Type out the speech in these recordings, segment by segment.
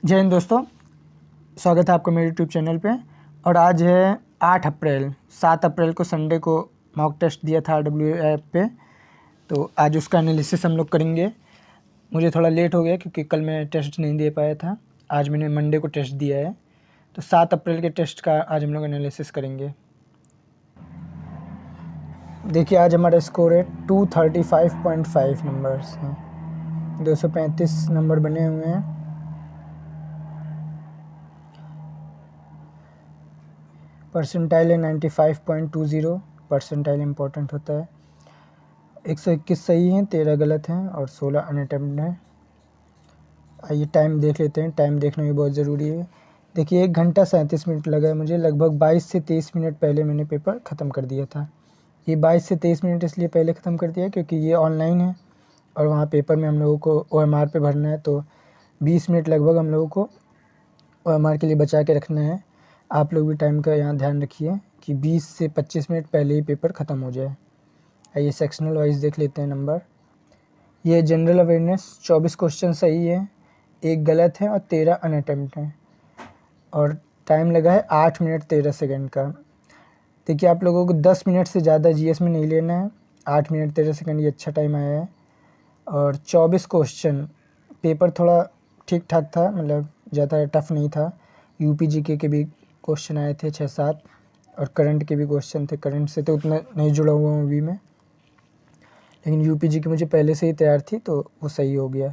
जय हिंद दोस्तों, स्वागत है आपका मेरे यूट्यूब चैनल पे। और आज है 8 अप्रैल। 7 अप्रैल को संडे को मॉक टेस्ट दिया था RW ऐप पे, तो आज उसका एनालिसिस हम लोग करेंगे। मुझे थोड़ा लेट हो गया क्योंकि कल मैं टेस्ट नहीं दे पाया था। आज मैंने मंडे को टेस्ट दिया है, तो 7 अप्रैल के टेस्ट का आज हम लोग एनालिसिस करेंगे। देखिए, आज हमारा स्कोर है 235.5 नंबर्स हैं। 235 नंबर बने हुए हैं। परसेंटाइल है 95.20। परसेंटाइल इम्पोर्टेंट होता है। 121 सही हैं, 13 गलत हैं और 16 अनअटेम्प्ट हैं। आइए टाइम देख लेते हैं। टाइम देखना भी बहुत ज़रूरी है। देखिए, 1 घंटा 37 मिनट लगा है मुझे। लगभग 22 से 23 मिनट पहले मैंने पेपर ख़त्म कर दिया था। ये 22 से 23 मिनट इसलिए पहले ख़त्म कर दिया क्योंकि ये ऑनलाइन है और वहाँ पेपर में हम लोगों को OMR पे भरना है, तो 20 मिनट लगभग हम लोगों को OMR के लिए बचा के रखना है। आप लोग भी टाइम का यहाँ ध्यान रखिए कि 20 से 25 मिनट पहले ही पेपर ख़त्म हो जाए। आइए सेक्शनल वाइज देख लेते हैं नंबर। ये जनरल अवेयरनेस 24 क्वेश्चन सही है, 1 गलत है और 13 अनअटेम्प्ट हैं और टाइम लगा है 8 मिनट 13 सेकंड का। देखिए, आप लोगों को 10 मिनट से ज़्यादा GS में नहीं लेना है। 8 मिनट 13 सेकंड ये अच्छा टाइम आया है। और 24 क्वेश्चन, पेपर थोड़ा ठीक ठाक था, मतलब ज़्यादा टफ नहीं था। UPGK के भी क्वेश्चन आए थे 6-7 और करंट के भी क्वेश्चन थे। करंट से तो उतना नहीं जुड़ा हुआ हूँ अभी मैं, लेकिन UPGK मुझे पहले से ही तैयार थी तो वो सही हो गया।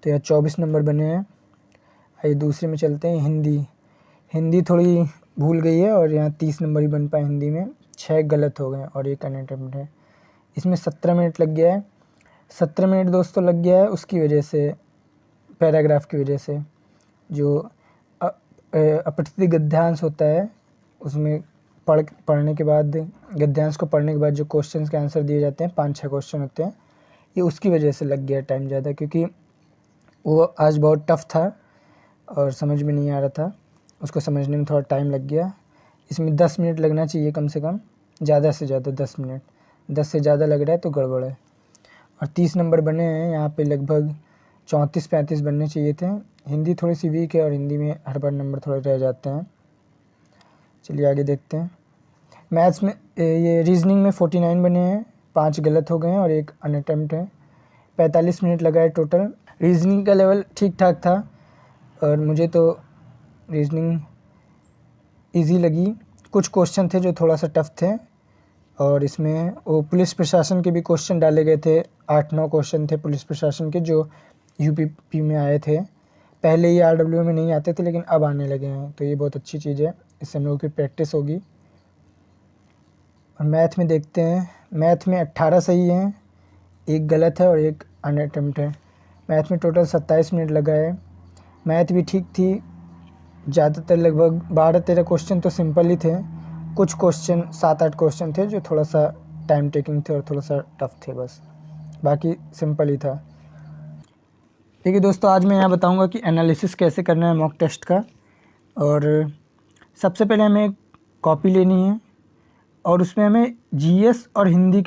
तो यहाँ 24 नंबर बने हैं। आइए दूसरे में चलते हैं। हिंदी थोड़ी भूल गई है और यहाँ 30 नंबर ही बन पाए हिंदी में। 6 गलत हो गए और 1 अनअटेम्प्ट है। इसमें 17 मिनट लग गया है। 17 मिनट दोस्तों लग गया है उसकी वजह से, पैराग्राफ की वजह से। जो अपठित गद्यांश होता है उसमें पढ़ने के बाद, गद्यांश को पढ़ने के बाद जो क्वेश्चंस के आंसर दिए जाते हैं, 5-6 क्वेश्चन होते हैं, ये उसकी वजह से लग गया टाइम ज़्यादा, क्योंकि वो आज बहुत टफ था और समझ में नहीं आ रहा था। उसको समझने में थोड़ा टाइम लग गया। इसमें 10 मिनट लगना चाहिए कम से कम, ज़्यादा से ज़्यादा 10 मिनट। 10 से ज़्यादा लग रहा है तो गड़बड़ है। और 30 नंबर बने हैं। यहाँ पे लगभग 34-35 बनने चाहिए थे। हिंदी थोड़ी सी वीक है और हिंदी में हर बार नंबर थोड़े रह जाते हैं। चलिए आगे देखते हैं। मैथ्स में ये रीजनिंग में 49 बने हैं, 5 गलत हो गए हैं और 1 अनअटेम्प्ट है। 45 मिनट लगा है टोटल। रीजनिंग का लेवल ठीक ठाक था और मुझे तो रीजनिंग इजी लगी। कुछ क्वेश्चन थे जो थोड़ा सा टफ थे और इसमें वो पुलिस प्रशासन के भी क्वेश्चन डाले गए थे। 8-9 क्वेश्चन थे पुलिस प्रशासन के जो UPP में आए थे। पहले ये RW में नहीं आते थे लेकिन अब आने लगे हैं, तो ये बहुत अच्छी चीज़ है। इससे हम लोगों की प्रैक्टिस होगी। और मैथ में देखते हैं। मैथ में 18 सही हैं, 1 गलत है और 1 अनअटेम्प्ट है। मैथ में टोटल 27 मिनट लगा है। मैथ भी ठीक थी। ज़्यादातर लगभग 12-13 क्वेश्चन तो सिंपल ही थे। कुछ क्वेश्चन 7-8 क्वेश्चन थे जो थोड़ा सा टाइम टेकिंग थे और थोड़ा सा टफ थे, बस बाकी सिंपल ही था। देखिए दोस्तों, आज मैं यहाँ बताऊँगा कि एनालिसिस कैसे करना है मॉक टेस्ट का। और सबसे पहले हमें कॉपी लेनी है और उसमें हमें GS और हिंदी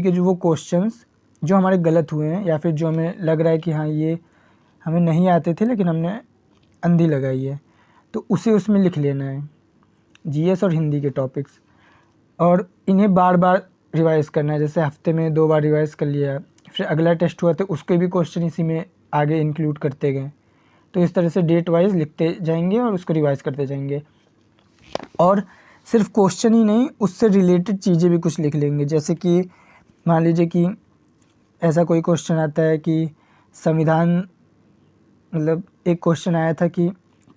के जो वो क्वेश्चंस जो हमारे गलत हुए हैं या फिर जो हमें लग रहा है कि हाँ ये हमें नहीं आते थे लेकिन हमने अंधी लगाई है, तो उसे उसमें लिख लेना है। GS और हिंदी के टॉपिक्स, और इन्हें बार बार रिवाइज़ करना है। जैसे हफ्ते में 2 बार रिवाइज़ कर लिया, फिर अगला टेस्ट हुआ तो उसके भी क्वेश्चन इसी में आगे इंक्लूड करते गए। तो इस तरह से डेट वाइज लिखते जाएंगे और उसको रिवाइज़ करते जाएंगे। और सिर्फ क्वेश्चन ही नहीं, उससे रिलेटेड चीज़ें भी कुछ लिख लेंगे। जैसे कि मान लीजिए कि ऐसा कोई क्वेश्चन आता है कि संविधान, मतलब एक क्वेश्चन आया था कि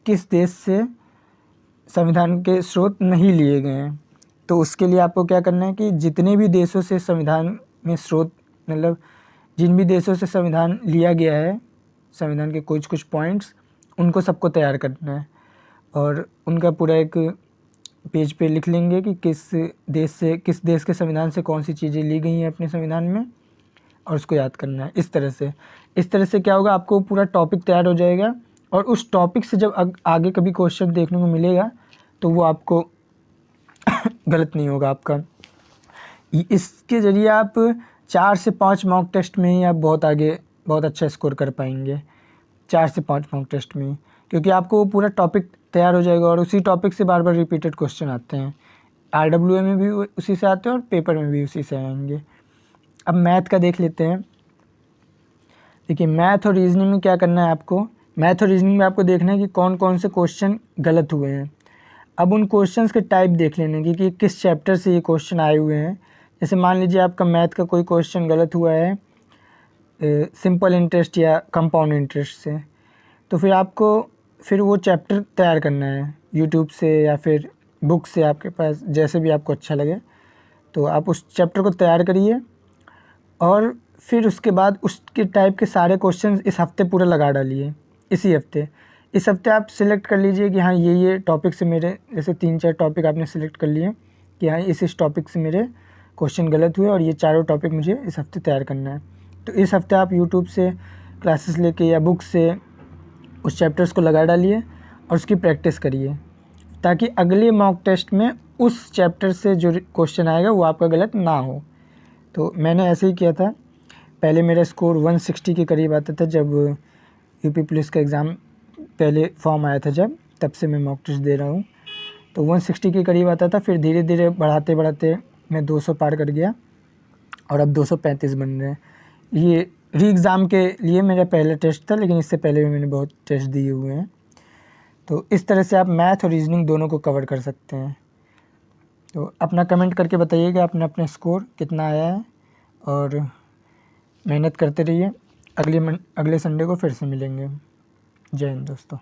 किस देश से संविधान के स्रोत नहीं लिए गए हैं, तो उसके लिए आपको क्या करना है कि जितने भी देशों से संविधान में स्रोत, मतलब जिन भी देशों से संविधान लिया गया है, संविधान के कुछ पॉइंट्स, उनको सबको तैयार करना है और उनका पूरा एक पेज पे लिख लेंगे कि किस देश के संविधान से कौन सी चीज़ें ली गई हैं अपने संविधान में, और उसको याद करना है। इस तरह से क्या होगा, आपको पूरा टॉपिक तैयार हो जाएगा और उस टॉपिक से जब आगे कभी क्वेश्चन देखने को मिलेगा तो वो आपको गलत नहीं होगा आपका। इसके ज़रिए आप 4 से 5 मॉक टेस्ट में ही आप बहुत अच्छा स्कोर कर पाएंगे। 4 से 5 मॉक टेस्ट में, क्योंकि आपको वो पूरा टॉपिक तैयार हो जाएगा और उसी टॉपिक से बार बार रिपीटेड क्वेश्चन आते हैं। RWA में भी उसी से आते हैं और पेपर में भी उसी से आएंगे। अब मैथ का देख लेते हैं। देखिए मैथ और रीजनिंग में क्या करना है आपको, मैथ और रीजनिंग में आपको देखना है कि कौन कौन से क्वेश्चन गलत हुए हैं। अब उन क्वेश्चंस के टाइप देख लेने की कि किस चैप्टर से ये क्वेश्चन आए हुए हैं। जैसे मान लीजिए आपका मैथ का कोई क्वेश्चन गलत हुआ है सिंपल इंटरेस्ट या कंपाउंड इंटरेस्ट से, तो फिर आपको फिर वो चैप्टर तैयार करना है यूट्यूब से या फिर बुक से, आपके पास जैसे भी आपको अच्छा लगे। तो आप उस चैप्टर को तैयार करिए और फिर उसके बाद उसके टाइप के सारे क्वेश्चन इस हफ्ते पूरा लगा डालिए। इस हफ्ते आप सिलेक्ट कर लीजिए कि हाँ ये टॉपिक से मेरे, जैसे 3-4 टॉपिक आपने सिलेक्ट कर लिए कि हाँ इस टॉपिक से मेरे क्वेश्चन गलत हुए और ये चारों टॉपिक मुझे इस हफ्ते तैयार करना है। तो इस हफ्ते आप यूट्यूब से क्लासेस लेके या बुक से उस चैप्टर्स को लगा डालिए और उसकी प्रैक्टिस करिए, ताकि अगले मॉक टेस्ट में उस चैप्टर से जो क्वेश्चन आएगा वो आपका गलत ना हो। तो मैंने ऐसे ही किया था। पहले मेरा स्कोर 160 के करीब आता था जब यूपी पुलिस का एग्ज़ाम पहले फॉर्म आया था जब, तब से मैं मॉक टेस्ट दे रहा हूँ। तो 160 के करीब आता था, फिर धीरे धीरे बढ़ाते बढ़ाते मैं 200 पार कर गया और अब 235 बन रहे हैं। ये री एग्ज़ाम के लिए मेरा पहला टेस्ट था, लेकिन इससे पहले भी मैंने बहुत टेस्ट दिए हुए हैं। तो इस तरह से आप मैथ और रीजनिंग दोनों को कवर कर सकते हैं। तो अपना कमेंट करके बताइएगा आपने अपना स्कोर कितना आया है और मेहनत करते रहिए। अगले संडे को फिर से मिलेंगे। जय हिंद दोस्तों।